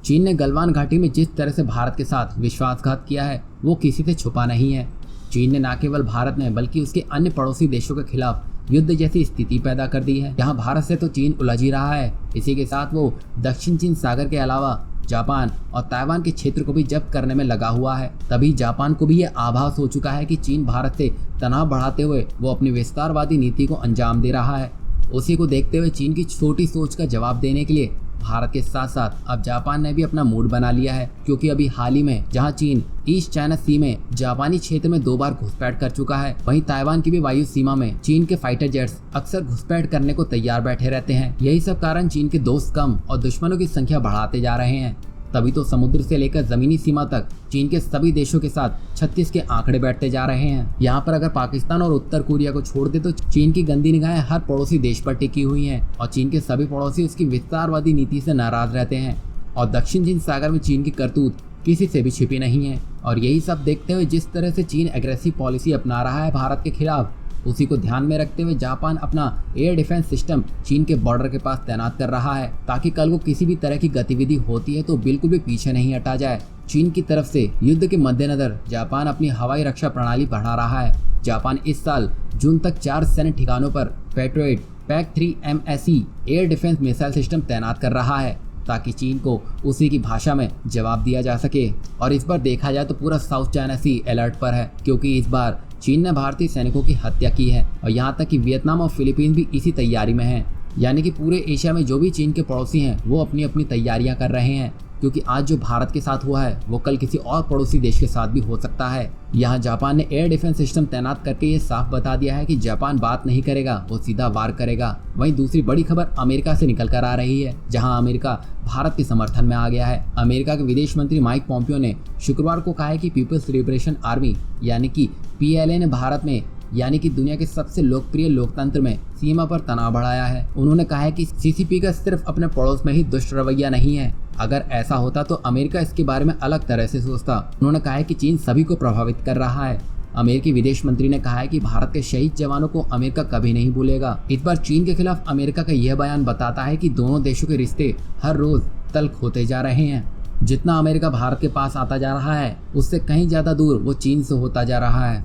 चीन ने गलवान घाटी में जिस तरह से भारत के साथ विश्वासघात किया है वो किसी से छुपा नहीं है। चीन ने न केवल भारत में बल्कि उसके अन्य पड़ोसी देशों के खिलाफ युद्ध जैसी स्थिति पैदा कर दी है। यहाँ भारत से तो चीन उलझ ही रहा है, इसी के साथ वो दक्षिण चीन सागर के अलावा जापान और ताइवान के क्षेत्र को भी जब्त करने में लगा हुआ है। तभी जापान को भी ये आभास हो चुका है कि चीन भारत से तनाव बढ़ाते हुए वो अपनी विस्तारवादी नीति को अंजाम दे रहा है। उसी को देखते हुए चीन की छोटी सोच का जवाब देने के लिए भारत के साथ साथ अब जापान ने भी अपना मूड बना लिया है, क्योंकि अभी हाल ही में जहां चीन ईस्ट चाइना सी में जापानी क्षेत्र में 2 बार घुसपैठ कर चुका है, वहीं ताइवान की भी वायु सीमा में चीन के फाइटर जेट्स अक्सर घुसपैठ करने को तैयार बैठे रहते हैं। यही सब कारण चीन के दोस्त कम और दुश्मनों की संख्या बढ़ाते जा रहे हैं। तभी तो समुद्र से लेकर जमीनी सीमा तक चीन के सभी देशों के साथ 36 के आंकड़े बैठते जा रहे हैं। यहाँ पर अगर पाकिस्तान और उत्तर कोरिया को छोड़ दे तो चीन की गंदी निगाहें हर पड़ोसी देश पर टिकी हुई हैं और चीन के सभी पड़ोसी उसकी विस्तारवादी नीति से नाराज रहते हैं। और दक्षिण चीन सागर में चीन की करतूत किसी से भी छिपी नहीं है। और यही सब देखते हुए जिस तरह से चीन एग्रेसिव पॉलिसी अपना रहा है भारत के खिलाफ, उसी को ध्यान में रखते हुए जापान अपना एयर डिफेंस सिस्टम चीन के बॉर्डर के पास तैनात कर रहा है, ताकि कल को किसी भी तरह की गतिविधि होती है तो बिल्कुल भी पीछे नहीं हटा जाए। चीन की तरफ से युद्ध के मद्देनजर जापान अपनी हवाई रक्षा प्रणाली बढ़ा रहा है। जापान इस साल जून तक 4 सैन्य ठिकानों पर patriot PAC-3 MSE air defence missile system तैनात कर रहा है, ताकि चीन को उसी की भाषा में जवाब दिया जा सके। और इस बार देखा जाए तो पूरा साउथ चाइना सी अलर्ट पर है, क्योंकि इस बार चीन ने भारतीय सैनिकों की हत्या की है और यहाँ तक कि वियतनाम और फिलीपींस भी इसी तैयारी में हैं। यानी कि पूरे एशिया में जो भी चीन के पड़ोसी हैं वो अपनी अपनी तैयारियां कर रहे हैं, क्योंकि आज जो भारत के साथ हुआ है वो कल किसी और पड़ोसी देश के साथ भी हो सकता है। यहाँ जापान ने एयर डिफेंस सिस्टम तैनात करके ये साफ बता दिया है कि जापान बात नहीं करेगा, वो सीधा वार करेगा। वहीं दूसरी बड़ी खबर अमेरिका से निकल कर आ रही है, जहाँ अमेरिका भारत के समर्थन में आ गया है। अमेरिका के विदेश मंत्री माइक पोम्पियो ने शुक्रवार को कहा है कि पीपल्स लिबरेशन आर्मी यानी कि PLA ने भारत में यानी कि दुनिया के सबसे लोकप्रिय लोकतंत्र में सीमा पर तनाव बढ़ाया है। उन्होंने कहा है कि CCP का सिर्फ अपने पड़ोस में ही दुष्ट रवैया नहीं है। अगर ऐसा होता तो अमेरिका इसके बारे में अलग तरह से सोचता। उन्होंने कहा है कि चीन सभी को प्रभावित कर रहा है। अमेरिकी विदेश मंत्री ने कहा है कि भारत के शहीद जवानों को अमेरिका कभी नहीं भूलेगा। इस बार चीन के खिलाफ अमेरिका का यह बयान बताता है कि दोनों देशों के रिश्ते हर रोज तल्ख होते जा रहे हैं। जितना अमेरिका भारत के पास आता जा रहा है उससे कहीं ज्यादा दूर वो चीन से होता जा रहा है।